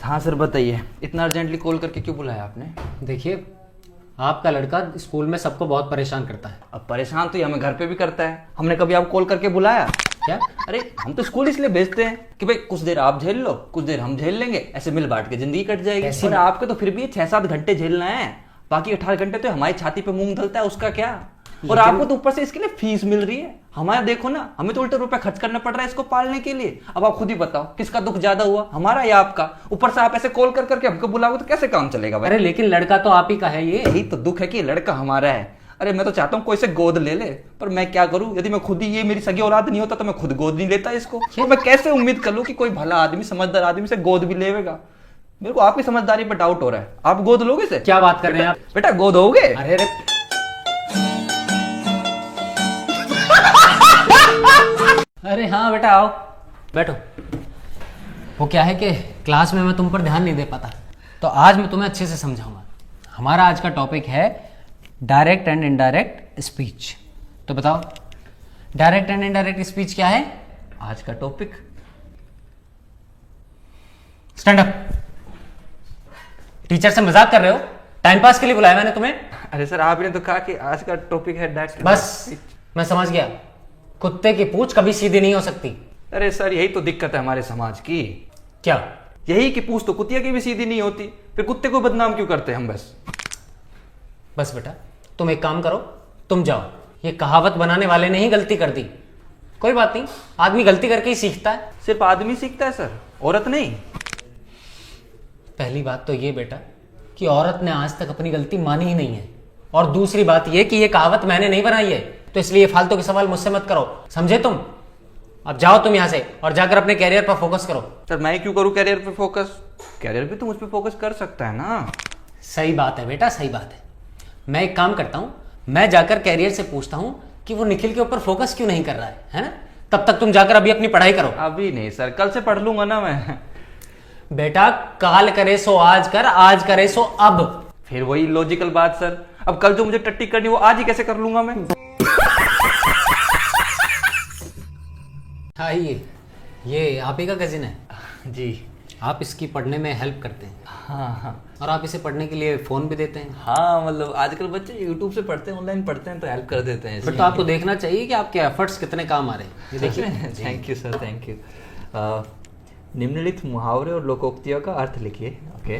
हाँ सर बताइए, इतना अर्जेंटली कॉल करके क्यों बुलाया आपने? देखिए, आपका लड़का स्कूल में सबको बहुत परेशान करता है। अब परेशान तो ये हमें घर पे भी करता है। हमने कभी आपको कॉल करके बुलाया क्या? अरे हम तो स्कूल इसलिए भेजते हैं कि भाई कुछ देर आप झेल लो, कुछ देर हम झेल लेंगे, ऐसे मिल बांट के जिंदगी कट जाएगी। और आपके तो फिर भी 6-7 घंटे झेलना है, बाकी 18 घंटे तो हमारी छाती पे मूंग धलता है, उसका क्या? और आपको तो ऊपर से इसके लिए फीस मिल रही है। हमारा देखो ना, हमें तो उल्टे रुपए खर्च करना पड़ रहा है इसको पालने के लिए। अब आप खुद ही बताओ किसका दुख ज्यादा हुआ, हमारा या आपका? ऊपर से आप ऐसे कॉल कर करके हमको बुलाओगे तो कैसे काम चलेगा भाई? अरे लेकिन लड़का तो आप ही का है। ये यही तो दुख है कि लड़का हमारा है। अरे मैं तो चाहता हूँ कोई से गोद ले ले, पर मैं क्या करूँ? यदि मैं खुद ही, ये मेरी सगी औलाद नहीं होता तो मैं खुद गोद नहीं लेता इसको। तो मैं कैसे उम्मीद कर लूँ कि कोई भला आदमी, समझदार आदमी से गोद भी लेगा? मेरे को आपकी समझदारी पर डाउट हो रहा है। आप गोद लोगे से? क्या बात कर रहे हैं आप? बेटा गोद होगे? अरे अरे अरे हाँ बेटा, आओ बैठो। वो क्या है कि क्लास में मैं तुम पर ध्यान नहीं दे पाता, तो आज मैं तुम्हें अच्छे से समझाऊंगा। हमारा आज का टॉपिक है डायरेक्ट एंड इनडायरेक्ट स्पीच। तो बताओ, डायरेक्ट एंड इनडायरेक्ट स्पीच क्या है आज का टॉपिक? Stand up. टीचर से मजाक कर रहे हो? टाइम पास के लिए बुलाया मैंने तुम्हें। अरे सर आपने तो कहा कि आज का टॉपिक है डायरेक्ट। बस मैं समझ गया, कुत्ते की पूंछ कभी सीधी नहीं हो सकती। अरे सर यही तो दिक्कत है हमारे समाज की। क्या? यही कि पूछ तो कुतिया की भी सीधी नहीं होती, फिर कुत्ते को बदनाम क्यों करते हैं हम? बस बेटा, तुम एक काम करो, तुम जाओ। ये कहावत बनाने वाले ने ही गलती कर दी। कोई बात नहीं, आदमी गलती करके ही सीखता है। सिर्फ आदमी सीखता है सर, औरत नहीं। पहली बात तो ये बेटा कि औरत ने आज तक अपनी गलती मानी ही नहीं है, और दूसरी बात ये कि ये कहावत मैंने नहीं बनाई है, तो इसलिए फालतू के सवाल मुझसे मत करो, समझे तुम? अब जाओ तुम यहाँ से और जाकर अपने कैरियर पर फोकस करो। सर मैं क्यों करूँ कैरियर पे फोकस? कैरियर भी तो मुझ पे फोकस कर सकता है ना। सही बात है बेटा, सही बात है। मैं एक काम करता हूँ, मैं जाकर कैरियर से पूछता हूँ कि वो निखिल के ऊपर फोकस क्यों नहीं कर रहा है ना? तब तक तुम जाकर अभी अपनी पढ़ाई करो। अभी नहीं सर, कल से पढ़ लूंगा ना मैं। बेटा, काल करे सो आज कर, आज करे सो अब। फिर वही लॉजिकल बात सर, अब कल जो मुझे टट्टी करनी वो आज ही कैसे कर लूंगा मैं? आइए, ये आप ही का कजिन है जी। आप इसकी पढ़ने में हेल्प करते हैं? हाँ हाँ और आप इसे पढ़ने के लिए फोन भी देते हैं? हाँ, मतलब आजकल बच्चे यूट्यूब से पढ़ते हैं, ऑनलाइन पढ़ते हैं, तो हेल्प कर देते हैं। बट तो आपको देखना चाहिए कि आपके एफर्ट्स कितने काम आ रहे हैं। ये देखिए। Thank you sir, thank you. निम्नलिखित मुहावरे और लोकोक्तियों का अर्थ लिखिए। ओके।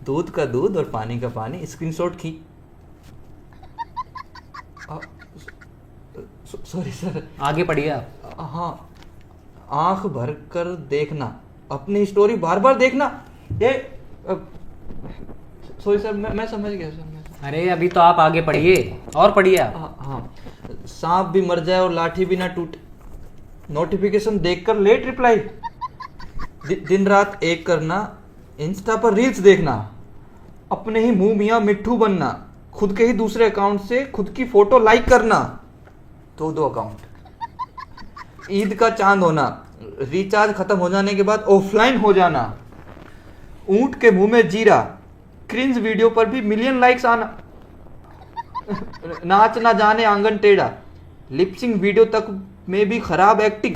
दूध का दूध और पानी का पानी। स्क्रीनशॉट की। Sorry sir. आगे पढ़िए आप। हाँ, आंख भर कर देखना, अपनी स्टोरी बार बार देखना। ये सॉरी सर, मैं समझ गया सर। अरे अभी तो आप आगे पढ़िए, और पढ़िए आप। हाँ, सांप भी मर जाए और लाठी भी ना टूटे। नोटिफिकेशन देखकर लेट रिप्लाई। दिन रात एक करना, इंस्टा पर रील्स देखना, अपने ही मुंह मियां मिट्ठू बनना, खुद के ही दूसरे अकाउंट से खुद की फोटो लाइक करना, दो अकाउंट। ईद का चांद होना, रिचार्ज खत्म हो जाने के बाद ऑफलाइन हो जाना, ऊंट के मुंह में जीरा, क्रिंज वीडियो पर भी मिलियन लाइक्स आना, नाच ना जाने आंगन टेढ़ा, लिपसिंग वीडियो तक में भी खराब एक्टिंग,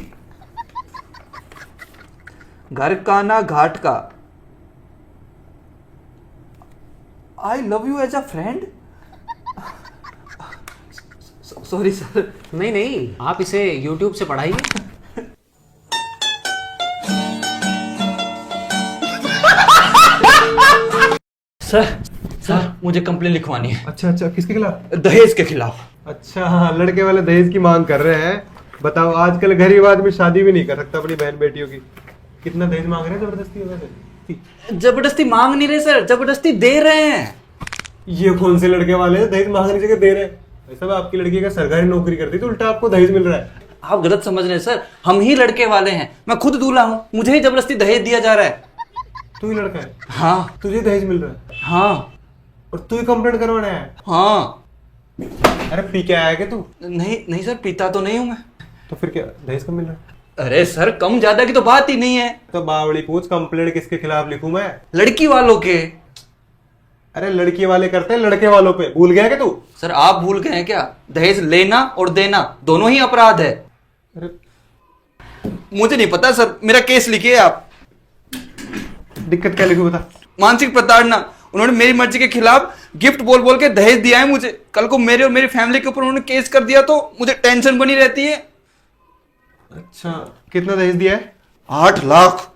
घर का ना घाट का, I love you as a friend. Sorry sir. नहीं नहीं, आप इसे YouTube से पढ़ाइए। सर मुझे कंप्लेन लिखवानी है। अच्छा अच्छा, किसके खिलाफ? दहेज के खिलाफ। अच्छा हाँ, लड़के वाले दहेज की मांग कर रहे हैं। बताओ, आजकल गरीब आदमी शादी भी नहीं कर सकता अपनी बहन बेटियों की। कितना दहेज मांग रहे हैं जबरदस्ती वजह? जबरदस्ती मांग नहीं रहे सर, जबरदस्ती दे रहे हैं। ये कौन से लड़के वाले हैं दहेज मांगने की जगह दे रहे हैं? ऐसा आपकी लड़की का सरकारी नौकरी करती तो उल्टा आपको दहेज मिल रहा है। आप गलत समझ रहे हैं सर, हम ही लड़के वाले हैं। मैं खुद दूल्हा हूँ, मुझे ही जबरदस्ती दहेज दिया जा रहा है। तू ही लड़का है? हाँ। तुझे दहेज मिल रहा है? हाँ। और तू ही कंप्लेंट करवाना है? हाँ। अरे पी के आया क्या तू? नहीं सर, पीता तो नहीं हूँ मैं। तो फिर क्या दहेज कब मिल रहा है? अरे सर, कम ज्यादा की तो बात ही नहीं है। तो बावड़ी पूछ, कंप्लेंट किसके खिलाफ लिखूं मैं? लड़की वालों के। अरे लड़की वाले करते हैं लड़के वालों पे, भूल गया क्या तू? सर आप भूल गए हैं क्या? दहेज लेना और देना दोनों ही अपराध है। अरे मुझे नहीं पता सर, मेरा केस लिखिए आप। दिक्कत क्या लिखूं बता। मानसिक प्रताड़ना, उन्होंने मेरी मर्जी के खिलाफ गिफ्ट बोल बोल के दहेज दिया है मुझे। कल को मेरे और मेरी फैमिली के ऊपर उन्होंने केस कर दिया तो मुझे टेंशन बनी रहती है। अच्छा, कितना दहेज दिया है? 8 लाख।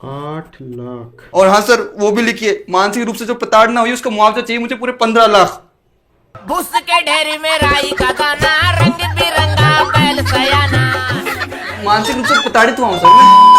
8 लाख। और हाँ सर, वो भी लिखिए, मानसिक रूप से जो प्रताड़ना हुई उसका मुआवजा चाहिए मुझे पूरे 15 लाख। भूस के ढेरी में राई का गाना, रंग बिरंगा बैल सयाना। मानसिक रूप से प्रताड़ित हुआ हूं सर मैं।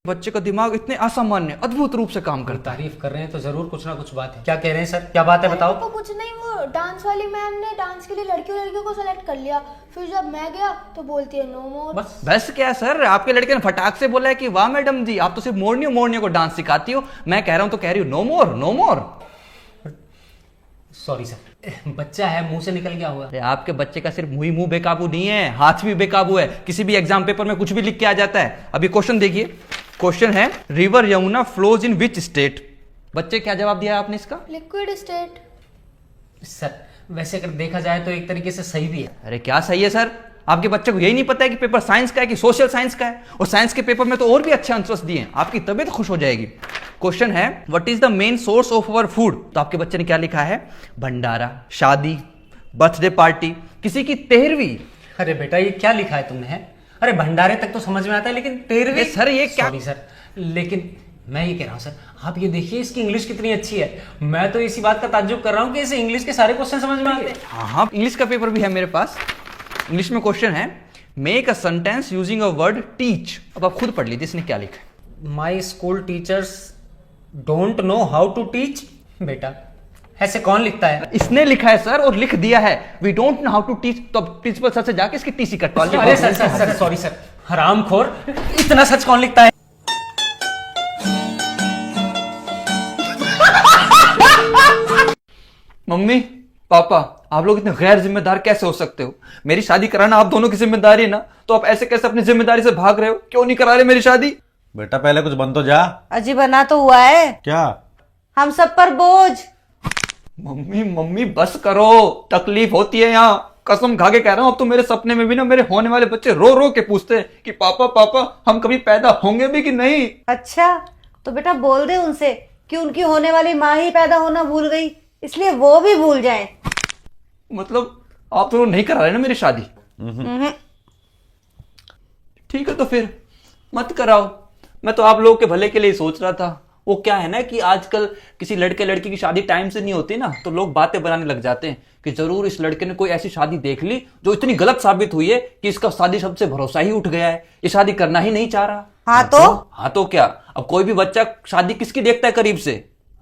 बच्चे का दिमाग इतने असामान्य अद्भुत रूप से काम करता है। तारीफ कर रहे हैं तो जरूर कुछ ना कुछ बात है। क्या कह रहे हैं सर, क्या बात है बताओ। तो कुछ नहीं, वो डांस वाली मैम ने डांस के लिए लड़कियों को सेलेक्ट कर लिया, फिर जब मैं गया तो बोलती है नो मोर। बस क्या सर, आपके लड़के ने फटाक से बोला है कि वाह मैडम जी, आप तो सिर्फ मोरनियों को डांस सिखाती हो। मैं कह रहा हूं तो कह रही हूँ नो मोर नो मोर। सॉरी सर, बच्चा है, मुंह से निकल गया हुआ। अरे आपके बच्चे का सिर्फ मुंह बेकाबू नहीं है, हाथ भी बेकाबू है। किसी भी एग्जाम पेपर में कुछ भी लिख के आ जाता है। अभी क्वेश्चन देखिए, क्वेश्चन है river Yamuna flows in which state. बच्चे क्या जवाब दिया आपने इसका? Liquid state. सर वैसे अगर देखा जाए तो एक तरीके से सही भी है। अरे क्या सही है सर, आपके बच्चे को यही नहीं पता है कि पेपर साइंस का है कि सोशल साइंस का है? और साइंस के पेपर में तो और भी अच्छे आंसर्स दिए हैं, आपकी तबीयत खुश हो जाएगी। क्वेश्चन है what is the main source of our food. तो आपके बच्चे ने क्या लिखा है? भंडारा, शादी, बर्थडे पार्टी, किसी की 13वीं। अरे बेटा ये क्या लिखा है तुमने है? अरे भंडारे तक तो समझ में आता है, लेकिन 13वीं। सर ये क्या? सॉरी सर, लेकिन मैं ये कह रहा हूँ सर, आप ये देखिए इसकी इंग्लिश कितनी अच्छी है। मैं तो इसी बात का ताज्जुब कर रहा हूँ कि इसे इंग्लिश के सारे क्वेश्चन समझ में आते हैं। हाँ, इंग्लिश का पेपर भी है मेरे पास। इंग्लिश में क्वेश्चन है make a sentence using a word teach. अब आप खुद पढ़ लीजिए इसने क्या लिखा है। My school teachers don't know how to teach. बेटा ऐसे कौन लिखता है? इसने लिखा है सर, और लिख दिया है we don't know how to teach. तो प्रिंसिपल सर से जाके इसकी टीसी कटवा लीजिए। अरे sir sir sir sorry sir, हरामखोर, इतना सच कौन लिखता है? मम्मी पापा, आप लोग इतने गैर जिम्मेदार कैसे हो सकते हो? मेरी शादी कराना आप दोनों की जिम्मेदारी है ना, तो आप ऐसे कैसे अपनी जिम्मेदारी से भाग रहे हो? क्यों नहीं करा रहे मेरी शादी? बेटा पहले कुछ बन तो जा। अजी बना तो हुआ है, क्या? हम सब पर बोझ। मम्मी बस करो, तकलीफ होती है यहाँ। कसम खा के कह रहा हूँ, अब तो मेरे सपने में भी ना मेरे होने वाले बच्चे रो रो के पूछते हैं कि पापा पापा हम कभी पैदा होंगे भी कि नहीं। अच्छा तो बेटा बोल दे उनसे कि उनकी होने वाली माँ ही पैदा होना भूल गई, इसलिए वो भी भूल जाएं। मतलब आप दोनों नहीं करा रहे ना मेरी शादी? ठीक है तो फिर मत कराओ। मैं तो आप लोगों के भले के लिए ही सोच रहा था। वो क्या है ना कि आजकल किसी लड़के लड़की की शादी टाइम से नहीं होती ना, तो लोग बातें बनाने लग जाते हैं कि जरूर इस लड़के ने कोई ऐसी शादी देख ली जो इतनी गलत साबित हुई है कि इसका शादी सबसे भरोसा ही उठ गया है, ये शादी करना ही नहीं चाह रहा। हाँ तो क्या, अब कोई भी बच्चा शादी किसकी देखता है करीब से?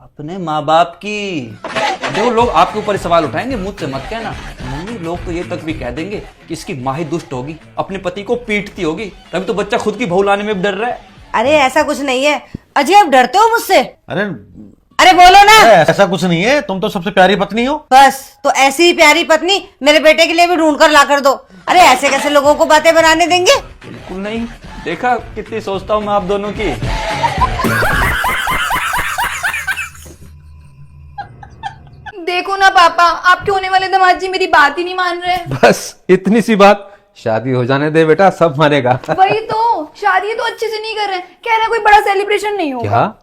अपने माँ बाप की। देखो लोग आपके ऊपर सवाल उठाएंगे, मुझसे मत कहना। मम्मी लोग तो ये तक भी कह देंगे कि इसकी माँ ही दुष्ट होगी, अपने पति को पीटती होगी, तभी तो बच्चा खुद की बहू लाने में भी डर रहा है। अरे ऐसा कुछ नहीं है। अजय आप डरते हो मुझसे? अरे बोलो ना। ऐसा कुछ नहीं है, तुम तो सबसे प्यारी पत्नी हो। बस तो ऐसी ही प्यारी पत्नी मेरे बेटे के लिए भी ढूंढ कर ला कर दो। अरे ऐसे कैसे लोगों को बातें बनाने देंगे? बिल्कुल नहीं। देखा कितनी सोचता हूँ मैं आप दोनों की। देखो ना पापा, आपके होने वाले दामाद जी मेरी बात ही नहीं मान रहे। बस इतनी सी बात, शादी हो जाने दे बेटा, सब मानेगा। वही तो, शादी तो अच्छे से नहीं कर रहे, कह रहे हैं कोई बड़ा सेलिब्रेशन नहीं होगा। क्या?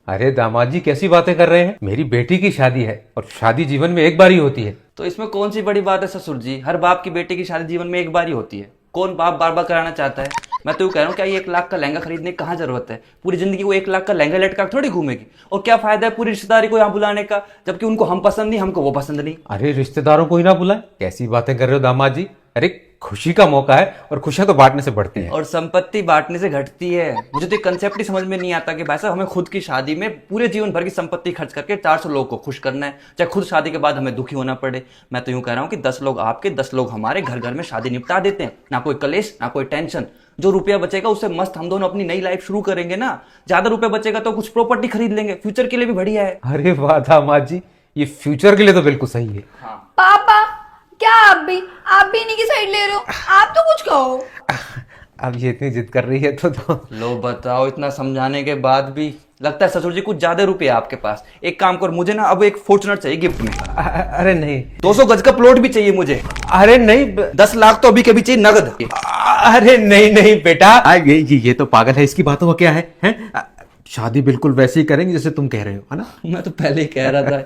अरे दामाद जी कैसी बातें कर रहे हैं? मेरी बेटी की शादी है और शादी जीवन में एक बार ही होती है। तो इसमें कौन सी बड़ी बात है ससुर जी? हर बाप की बेटे की शादी जीवन में एक बार ही होती है। कौन बाप बार बार कराना चाहता है? मैं तो कह रहा हूँ क्या ये 1 लाख का लहंगा खरीदने की कहाँ जरूरत है? पूरी जिंदगी वो 1 लाख का लहंगा लटका थोड़ी घूमेगी। और क्या फायदा है पूरी रिश्तेदारी को यहाँ बुलाने का, जबकि उनको हम पसंद नहीं, हमको वो पसंद नहीं। अरे रिश्तेदारों को ही ना बुलाए, कैसी बातें कर रहे हो दामाद जी? अरे खुशी का मौका है और खुशियां तो बांटने से बढ़ती हैं। और संपत्ति बांटने से घटती है। मुझे तो कंसेप्ट ही समझ में नहीं आता कि भाई साहब हमें खुद की शादी में पूरे जीवन भर की संपत्ति खर्च करके 400 लोगों को खुश करना है, चाहे खुद शादी के बाद हमें दुखी होना पड़े। मैं तो यूं कह रहा हूं कि 10 लोग आपके 10 लोग हमारे घर घर में शादी निपटा देते हैं, ना कोई कलेश ना कोई टेंशन। जो रुपया बचेगा उससे मस्त हम दोनों अपनी नई लाइफ शुरू करेंगे ना। ज्यादा रुपया बचेगा तो कुछ प्रॉपर्टी खरीद लेंगे, फ्यूचर के लिए भी बढ़िया है। अरे वाह दामाद जी, ये फ्यूचर के लिए तो बिल्कुल सही है। पापा क्या आप भी इन्हीं की साइड ले रहे हो? आप तो कुछ कहो। अब ये इतनी जिद कर रही है तो लो बताओ, इतना समझाने के बाद भी लगता है ससुर जी कुछ ज्यादा रुपये आपके पास। एक काम कर, मुझे ना अब एक फॉर्च्यूनर चाहिए गिफ्ट में। अरे नहीं, 200 गज का प्लॉट भी चाहिए मुझे। अरे नहीं, 10 लाख तो अभी के भी चाहिए नगद। अरे नहीं नहीं बेटा, ये तो पागल है, इसकी बातों का क्या है, हैं? शादी बिल्कुल वैसे ही करेंगे जैसे तुम कह रहे हो, है ना? मैं तो पहले ही कह रहा था